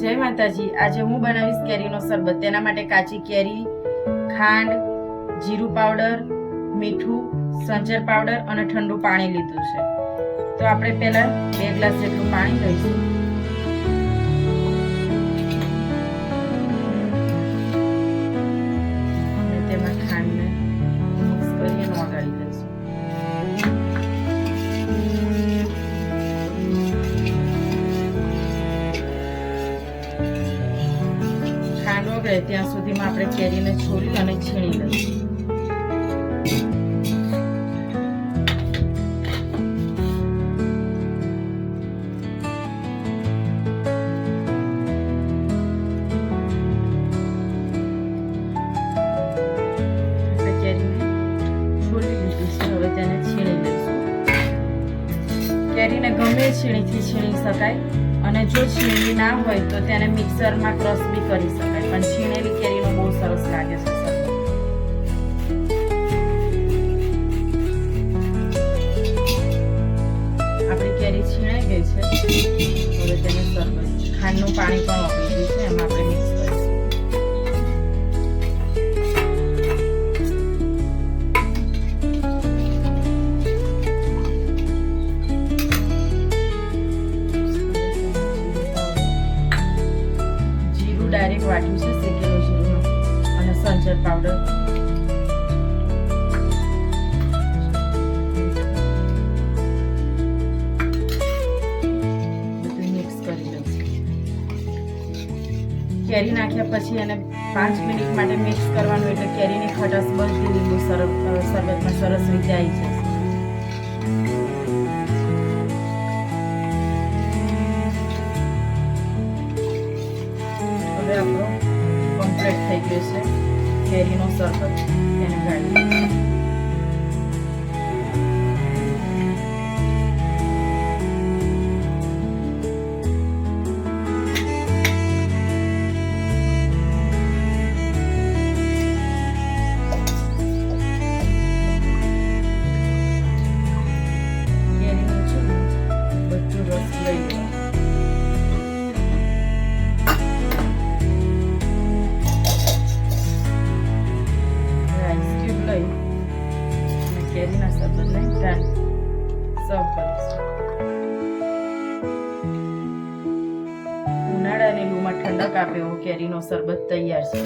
જય માતાજી। આજે હું બનાવીશ કેરીનો શરબત। તેના માટે કાચી કેરી, ખાંડ, જીરું પાવડર, મીઠું, સંચર પાવડર અને ઠંડુ પાણી લીધું છે। તો આપણે પહેલા 2 ગ્લાસ જેટલું પાણી લઈશું અને તેમાં ખાંડને મિક્સ કરીને ઓગાળી લઈશું। ખાંડ ઓગળે ત્યાં સુધીમાં આપણે કેરીને છોલી અને છીણી લઈશું। હવે તેને છીણી લઈશું। કેરીને ગમે છીણીથી છીણી શકાય અને જો છીણી ના હોય તો તેને મિક્સરમાં ક્રશ બી કરી શકાય, પણ છીણેલી કેરીનો બહુ સરસ લાગે છે શરબત। આપણી કેરી છીણાઈ ગઈ છે। હવે તેને શરબત ખાંડનું પાણી પણ ઓગળી ગયું છે, એમાં આપણે મિક્સ કરીશું। ડાયરેક્ટ વાટ્યું છે શેકેલું જીરું અને સંચર પાવડર બધું મિક્સ કરી લઈશું। કેરી નાખ્યા પછી એને 5 મિનિટ માટે મિક્સ કરવાનું, એટલે કેરીની ખટાશ બધી લીંબુ શરબતમાં સરસ રીતે આવી જશે। આપણો કમ્પ્લીટ થઈ ગયો છે કેરીનો શરબત। એને ગાળી કેરીનો છે બધું રસ લઈ લેવાનું। કેરીના શરબતને સર્વ કરીશું। ઉનાળાની લૂમાં ઠંડક આપે એવો કેરીનો શરબત તૈયાર છે।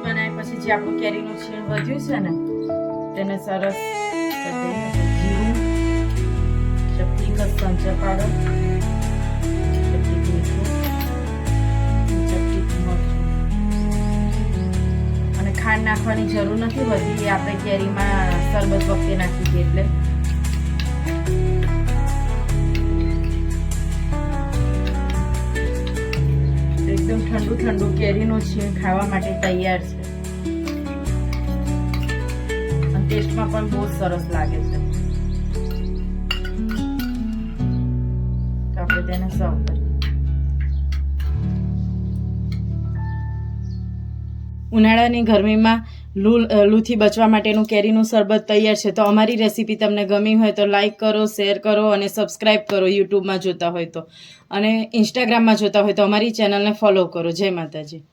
બનાવ્યા પછી જે આપણું કેરીનું છીણ વધ્યું છે ને તેને સરસ જીરું, ચપટી સંચર પાવડર, ચપટી મીઠું, ચપટી મરચું અને ખાંડ નાખવાની જરૂર નથી હોતી, એ આપણે કેરીમાં શરબત વખતે નાખી દઈએ એટલે। એકદમ ઠંડુ ઠંડુ કેરીનું છીણ ખાવા માટે તૈયાર છે અને ટેસ્ટમાં પણ બહુ સરસ લાગે છે। તો આપણે તેને સર્વ કરીએ। ઉનાળાની ગરમીમાં લૂથી બચવા માટેનું કેરીનું શરબત તૈયાર છે। તો અમારી રેસીપી તમને ગમી હોય તો લાઈક કરો, શેર કરો અને સબસ્ક્રાઈબ કરો યુટ્યુબમાં જોતા હોય તો, અને ઇન્સ્ટાગ્રામમાં જોતા હોય તો અમારી ચેનલને ફોલો કરો। જય માતાજી।